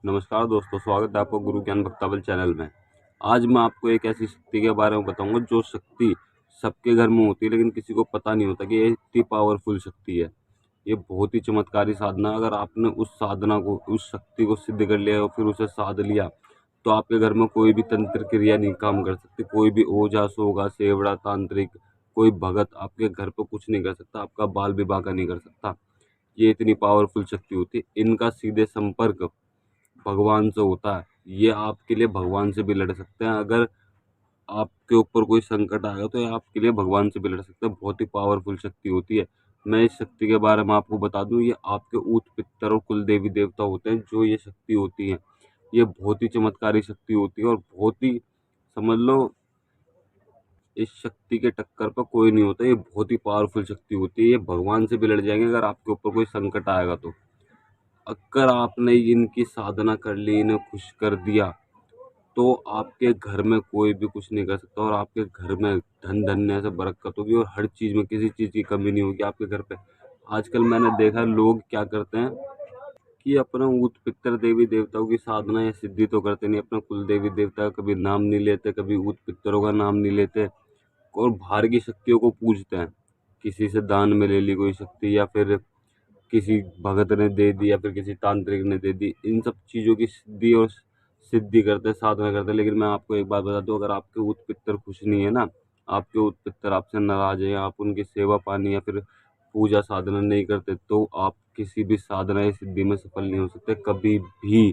नमस्कार दोस्तों, स्वागत है आपका गुरु ज्ञान भक्तावल चैनल में। आज मैं आपको एक ऐसी शक्ति के बारे में बताऊंगा जो शक्ति सबके घर में होती है, लेकिन किसी को पता नहीं होता कि ये इतनी पावरफुल शक्ति है। ये बहुत ही चमत्कारी साधना है। अगर आपने उस साधना को, उस शक्ति को सिद्ध कर लिया और फिर उसे साध लिया, तो आपके घर में कोई भी तंत्र क्रिया नहीं काम कर सकती। कोई भी ओझा, सोगा, सेवड़ा, तांत्रिक, कोई भगत आपके घर पर कुछ नहीं कर सकता। आपका बाल विवाह नहीं कर सकता। ये इतनी पावरफुल शक्ति होती है। इनका सीधे संपर्क भगवान से होता है। ये आपके लिए भगवान से भी लड़ सकते हैं। अगर आपके ऊपर कोई संकट आएगा तो ये आपके लिए भगवान से भी लड़ सकते हैं। बहुत ही पावरफुल शक्ति होती है। मैं इस शक्ति के बारे में आपको बता दूं, ये आपके ऊत पितर और कुल देवी देवता होते हैं जो ये शक्ति होती है। ये बहुत ही चमत्कारी शक्ति होती है और बहुत ही, समझ लो, इस शक्ति के टक्कर पर कोई नहीं होता। ये बहुत ही पावरफुल शक्ति होती है। ये भगवान से भी लड़ जाएंगे अगर आपके ऊपर कोई संकट आएगा तो। अगर आपने इनकी साधना कर ली, इन्हें खुश कर दिया, तो आपके घर में कोई भी कुछ नहीं कर सकता और आपके घर में धन धन्य से बरकत होगी और हर चीज़ में किसी चीज़ की कमी नहीं होगी आपके घर पे। आजकल मैंने देखा है लोग क्या करते हैं कि अपना ऊत पितर देवी देवताओं की साधना या सिद्धि तो करते नहीं, अपना कुल देवी देवता का कभी नाम नहीं लेते, कभी ऊत पितरों का नाम नहीं लेते और बाहर की शक्तियों को पूजते हैं। किसी से दान में ले ली कोई शक्ति, या फिर किसी भगत ने दे दी, या फिर किसी तांत्रिक ने दे दी। इन सब चीज़ों की सिद्धि और सिद्धि करते, साधना करते। लेकिन मैं आपको एक बात बता दूं, अगर आपके ऊत पितर खुश नहीं है ना, आपके ऊत पितर आपसे नाराज है, आप उनकी सेवा पानी या फिर पूजा साधना नहीं करते, तो आप किसी भी साधना या सिद्धि में सफल नहीं हो सकते कभी भी।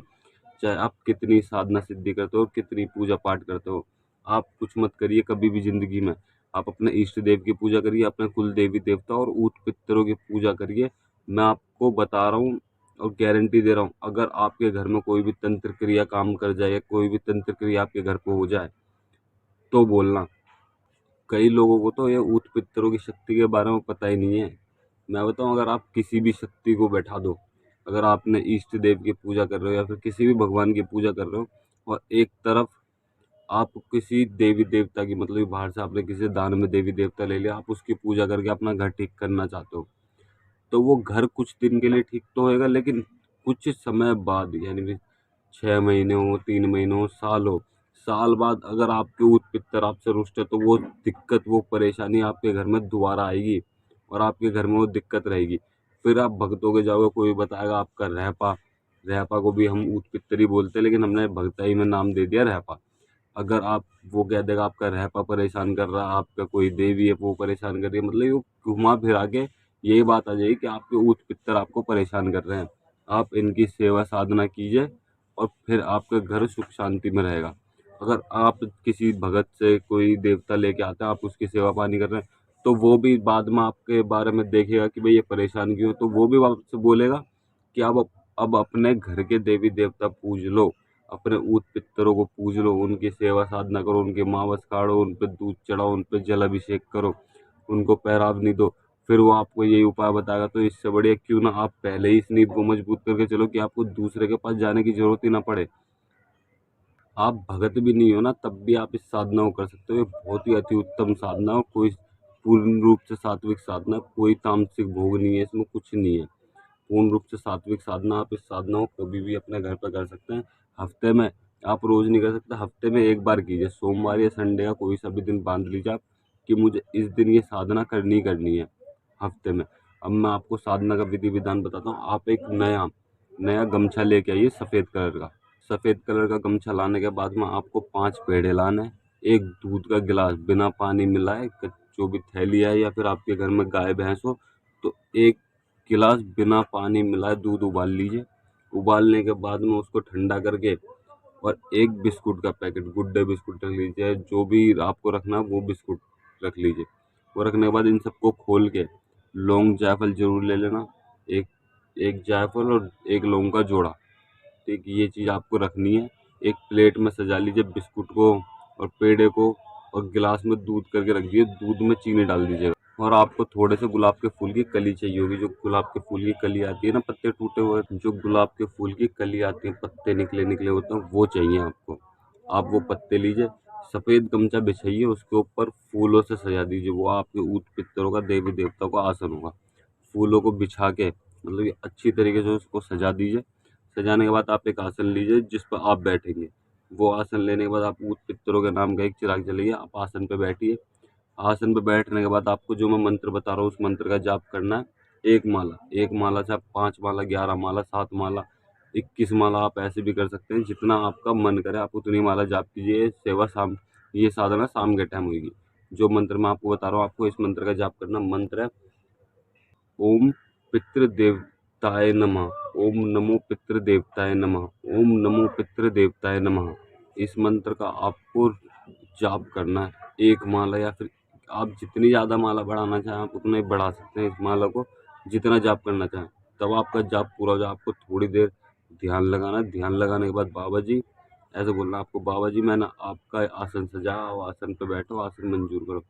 चाहे आप कितनी साधना सिद्धि करते हो, कितनी पूजा पाठ करते हो, आप कुछ मत करिए कभी भी जिंदगी में। आप अपने इष्ट देव की पूजा करिए, अपने कुल देवी देवता और ऊत पितरों की पूजा करिए। मैं आपको बता रहा हूँ और गारंटी दे रहा हूँ, अगर आपके घर में कोई भी तंत्र क्रिया काम कर जाए या कोई भी तंत्र क्रिया आपके घर पे हो जाए तो बोलना। कई लोगों को तो ये ऊत पितरों की शक्ति के बारे में पता ही नहीं है। मैं बताऊं, अगर आप किसी भी शक्ति को बैठा दो, अगर आपने इष्ट देव की पूजा कर रहे हो या फिर किसी भी भगवान की पूजा कर रहे हो, और एक तरफ आप किसी देवी देवता की, मतलब कि बाहर से आपने किसी दान में देवी देवता ले लिया, आप उसकी पूजा करके अपना घर ठीक करना चाहते हो, तो वो घर कुछ दिन के लिए ठीक तो होएगा, लेकिन कुछ समय बाद, यानी कि 6 महीने हो, 3 महीने हो, साल हो, साल बाद अगर आपके ऊत पितर आपसे रुष्ट है, तो वो दिक्कत, वो परेशानी आपके घर में दोबारा आएगी और आपके घर में वो दिक्कत रहेगी। फिर आप भगतों के जाओगे, कोई बताएगा आपका रहपा। रहपा को भी हम ऊत पितर ही बोलते हैं, लेकिन हमने भगताई में नाम दे दिया रहपा। अगर आप, वो कह देगा आपका रहपा परेशान कर रहा है, आपका कोई देवी है वो परेशान कर रही है, मतलब वो घुमा फिरा के यही बात आ जाएगी कि आपके ऊत पितर आपको परेशान कर रहे हैं। आप इनकी सेवा साधना कीजिए और फिर आपका घर सुख शांति में रहेगा। अगर आप किसी भगत से कोई देवता लेके आते हैं, आप उसकी सेवा पानी कर रहे हैं, तो वो भी बाद में आपके बारे में देखेगा कि भाई ये परेशान क्यों है, तो वो भी आपसे बोलेगा कि आप अब अपने घर के देवी देवता पूज लो, अपने ऊत पितरों को पूज लो, उनकी सेवा साधना करो, उनके मावस काढ़ो, उन पर दूध चढ़ाओ, उन पर जल अभिषेक करो, उनको पैरावनी दो। फिर वो आपको यही उपाय बताएगा। तो इससे बढ़िया क्यों ना आप पहले ही इस नींव को मजबूत करके चलो कि आपको दूसरे के पास जाने की जरूरत ही ना पड़े। आप भगत भी नहीं हो ना, तब भी आप इस साधना को कर सकते हो। ये बहुत ही अति उत्तम साधना और कोई पूर्ण रूप से सात्विक साधना, कोई तामसिक भोग नहीं है, इसमें कुछ नहीं है। पूर्ण रूप से सात्विक साधना। आप इस साधना को कभी भी अपने घर पर कर सकते हैं। हफ्ते में, आप रोज नहीं कर सकते, हफ्ते में एक बार कीजिए। सोमवार या संडे का कोई सा भी दिन बांध लीजिए आप कि मुझे इस दिन ये साधना करनी करनी है हफ्ते में। अब मैं आपको साधना का विधि विधान बताता हूँ। आप एक नया नया गमछा लेके आइए, सफ़ेद कलर का। सफ़ेद कलर का गमछा लाने के बाद में आपको 5 पेड़े लाने हैं, एक दूध का गिलास बिना पानी मिलाए, जो भी थैली है या फिर आपके घर में गाय भैंस हो, तो एक गिलास बिना पानी मिलाए दूध उबाल लीजिए। उबालने के बाद में उसको ठंडा करके, और एक बिस्कुट का पैकेट, गुड डे बिस्कुट रख लीजिए, जो भी आपको रखना है वो बिस्कुट रख लीजिए। वो रखने के बाद इन सबको खोल के लौंग जायफल जरूर ले लेना, एक एक जायफल और एक लौंग का जोड़ा। ठीक, ये चीज़ आपको रखनी है। एक प्लेट में सजा लीजिए बिस्कुट को और पेड़े को, और गिलास में दूध करके रख दीजिए, दूध में चीनी डाल दीजिएगा। और आपको थोड़े से गुलाब के फूल की कली चाहिए होगी। जो गुलाब के फूल की कली आती है ना, पत्ते टूटे हुए, जो गुलाब के फूल की कली आती है, पत्ते निकले निकले होते हैं, वो चाहिए आपको। आप वो पत्ते लीजिए, सफ़ेद गमछा बिछाइए, उसके ऊपर फूलों से सजा दीजिए। वो आपके ऊत पितरों का, देवी देवताओं का आसन होगा। फूलों को बिछा के, मतलब कि अच्छी तरीके से उसको सजा दीजिए। सजाने के बाद आप एक आसन लीजिए जिस पर आप बैठेंगे। वो आसन लेने के बाद आप भूत पितरों के नाम का एक चिराग जलाइए, आप आसन पे बैठिए। आसन पे बैठने के बाद आपको जो मैं मंत्र बता रहा हूँ उस मंत्र का जाप करना है। एक माला से आप 5 माला, 11 माला, 7 माला, 21 माला आप ऐसे भी कर सकते हैं। जितना आपका मन करे आप उतनी माला जाप कीजिए। सेवा शाम, ये साधना शाम के टाइम होगी। जो मंत्र मैं आपको बता रहा हूँ, आपको इस मंत्र का जाप करना। मंत्र है ओम पितृदेवताय नमः, ओम नमो पितृदेवताय नमः, ओम नमो पितृदेवताय नमः। इस मंत्र का आपको जाप करना है 1 माला, या फिर आप जितनी ज़्यादा माला बढ़ाना चाहें आप उतना ही बढ़ा सकते हैं इस माला को, जितना जाप करना चाहें। तब आपका जाप पूरा हो जाए। आपको थोड़ी देर ध्यान लगाना है। ध्यान लगाने के बाद बाबा जी ऐसे बोलना आपको, बाबा जी मैंने आपका आसन सजाया, आसन पे बैठो, आसन मंजूर करो।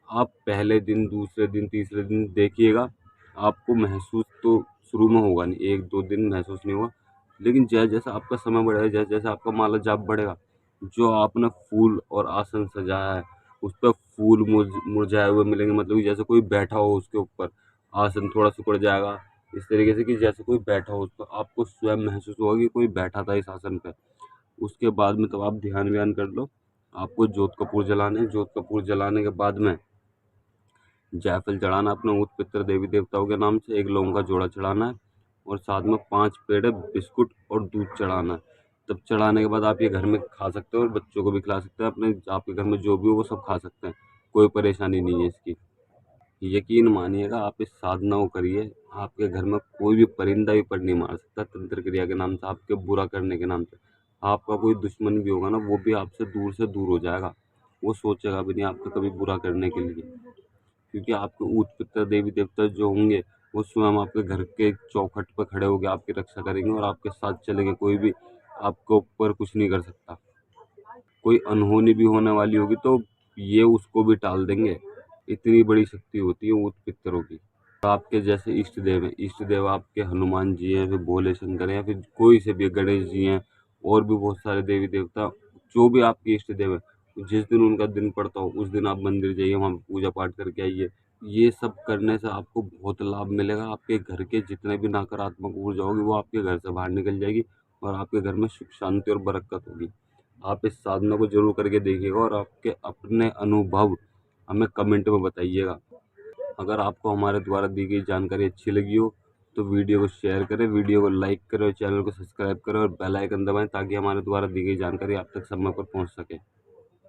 आप पहले दिन, दूसरे दिन, तीसरे दिन देखिएगा, आपको महसूस तो शुरू में होगा नहीं, 1-2 दिन महसूस नहीं होगा, लेकिन जैसे-जैसे आपका समय बढ़ेगा, जैसे-जैसे आपका माला जाप बढ़ेगा, जो आपने फूल और आसन सजाया है, उस पे फूल मुरझाए हुए मिलेंगे, मतलब कि जैसे कोई बैठा हो उसके ऊपर। आसन थोड़ा सिकुड़ जाएगा, इस तरीके से कि जैसे कोई बैठा हो उस पर, आपको स्वयं महसूस होगा कि कोई बैठा था इस आसन पे। उसके बाद में तब आप ध्यान-व्यान कर लो। आपको जोत कपूर जलाने हैं। जोत कपूर जलाने के बाद में जायफल चढ़ाना अपने ऊत पितर देवी देवताओं के नाम से, 1 लौंग का जोड़ा चढ़ाना है और साथ में 5 पेड़े बिस्कुट और दूध चढ़ाना है। तब चढ़ाने के बाद आप ये घर में खा सकते हो और बच्चों को भी खिला सकते हैं। अपने आपके घर में जो भी हो वो सब खा सकते हैं, कोई परेशानी नहीं है इसकी। यकीन मानिएगा, आप इस साधना को करिए, आपके घर में कोई भी परिंदा भी पर नहीं मार सकता तंत्र क्रिया के नाम से, आपके बुरा करने के नाम से। आपका कोई दुश्मन भी होगा ना, वो भी आपसे दूर हो जाएगा। वो सोचेगा भी नहीं आपका कभी बुरा करने के लिए। क्योंकि आपके ऊत पितर देवी देवता जो होंगे वो स्वयं आपके घर के चौखट पर खड़े होकर आपकी रक्षा करेंगे और आपके साथ चलेंगे। कोई भी आपके ऊपर कुछ नहीं कर सकता। कोई अनहोनी भी होने वाली होगी तो ये उसको भी टाल देंगे। इतनी बड़ी शक्ति होती है ऊत पितरों की। आपके जैसे इष्ट देव हैं, इष्ट देव आपके हनुमान जी हैं, फिर भोले शंकर हैं, या फिर कोई से भी गणेश जी हैं, और भी बहुत सारे देवी देवता, जो भी आपके इष्ट देव हैं, जिस दिन उनका दिन पड़ता हो उस दिन आप मंदिर जाइए, वहाँ पूजा पाठ करके आइए। ये सब करने से आपको बहुत लाभ मिलेगा। आपके घर के जितने भी नकारात्मक ऊर्जा होगी वो आपके घर से बाहर निकल जाएगी और आपके घर में सुख शांति और बरकत होगी। आप इस साधना को जरूर करके देखिएगा और आपके अपने अनुभव हमें कमेंट में बताइएगा। अगर आपको हमारे द्वारा दी गई जानकारी अच्छी लगी हो तो वीडियो को शेयर करें, वीडियो को लाइक करें और चैनल को सब्सक्राइब करें और बेल आइकन दबाएं ताकि हमारे द्वारा दी गई जानकारी आप तक समय पर पहुंच सके।